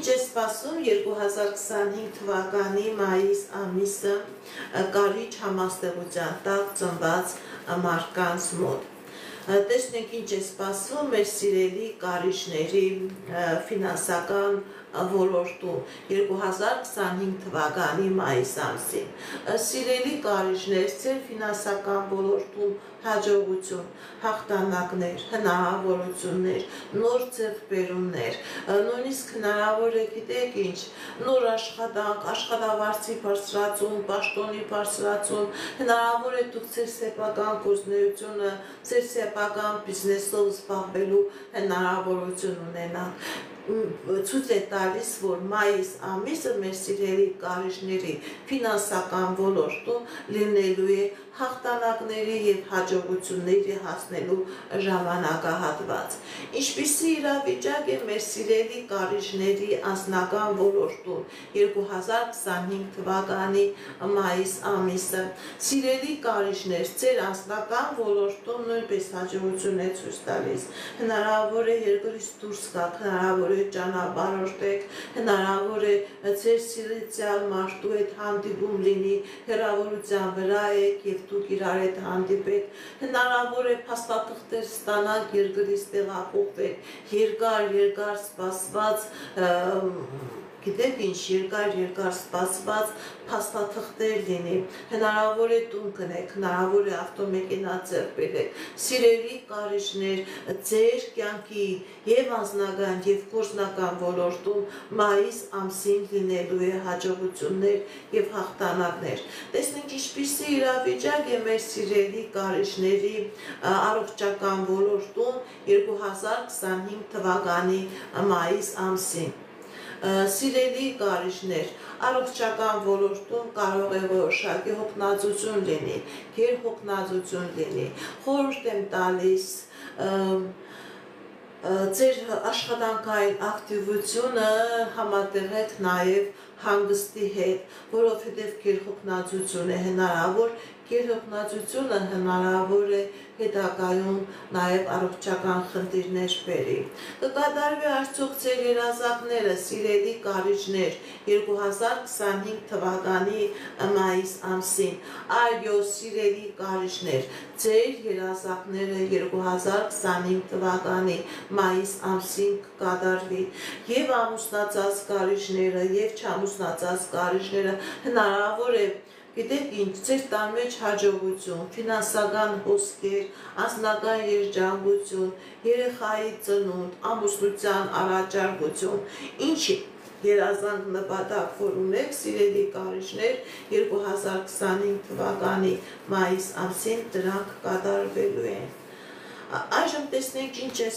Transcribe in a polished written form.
Ինչ է սպասում 2025 թվականի մայիս ամիսը կարիչ համաստեղության տակ ծնված մարդկանց մոտ։ Տեսնենք ինչ է սպասում մեր սիրելի կարիչների ֆինանսական ոլորտում 2025 թվականի մայիս ամսին։ Սիրելի կարիչներ, ձեր ֆինանսական ոլորտում հաջողություն, հաղթանակներ, հնարավորություններ, նոր ձեռքբերումներ, նույնիսկ հնարավոր է գիտեք ինչ, նոր աշխատանք, աշխատավարձի բարձրացում, պաշտոնի բարձրացում, հնարավոր է դուք ձեր սեփական գործունեությունը, ձեր սեփական բիզնեսով զբաղվելու հնարավորություն ունենաք։ Ցույց է տալիս, որ մայիս ամիսը մեր սիրելի կարիչների ֆինանսական ոլորտում լինելու է հաղթանակների եւ հաջողությունների հասնելու ժամանակահատված։ Ինչպիսի իրավիճակ է մեր սիրելի կարիչների անձնական ոլորտում 2025 թվականի մայիս ամիսը։ Սիրելի կարիչներ, ձեր անձնական ոլորտում նույնպես հաջողություն է ցույց տալիս։ Հնարավոր է երկրից դուրս գաք, հնարավոր է ճանապարհորդեք, հնարավոր է ձեր սիրեցյալ մարդու հետ հանդիպում լինի, հեռավորության վրա եք եւ դուք իրար հետ հանդիպեք, հնարավոր է փաստաթղթեր ստանալ, երկրից տեղափոխվեք, երկար սպասված գիտեք ինչ, երկար սպասված փաստաթղթեր լինի, հնարավոր է տուն գնեք, հնարավոր է ավտոմեքենա ձեռք բերեք։ Սիրելի կարիչներ, ձեր կյանքի եւ անձնական եւ գործնական ոլորտում մայիս ամսին լինելու է հաջողություններ եւ հաղթանակներ։ Տեսնենք ինչպիսի իրավիճակ է մեր սիրելի կարիչների առողջական ոլորտում 2025 թվականի մայիս ամսին։ Սիրելի կարիչներ, առողջական ոլորտում կարող է որոշակի հոգնածություն լինի, գերհոգնածություն լինի, խորհուրդ եմ տալիս ձեր աշխատանքային ակտիվությունը համատեղեք նաև հանգստի հետ, որովհետև գերհոգնածություն է հնարավոր, գերհոգնածությունը հնարավոր է հետագայում նաև առողջական խնդիրներ բերի։ Կկատարվի արդյոք ձեր երազանքները, սիրելի կարիչներ, 2025 թվականի մայիս ամսին։ Այո, սիրելի կարիչներ, ձեր երազանքները 2025 թվականի մայիս ամսին կկատարվի։ Եվ ամուսնացած կարիչները, եւ չամուսնացած կարիչները հնարավոր է գիտեք ինչ, ձեր տան մեջ հաջողություն, ֆինանսական հոսքեր, անձնական երջանկություն, երեխայի ծնունդ, ամուսնության առաջարկություն, ինչ երազանք նպատակ որ ունեք, սիրելի կարիչներ, 2025 թվականի մայիս ամսին դրանք կատարվելու են։ Այժմ տեսնենք ինչ է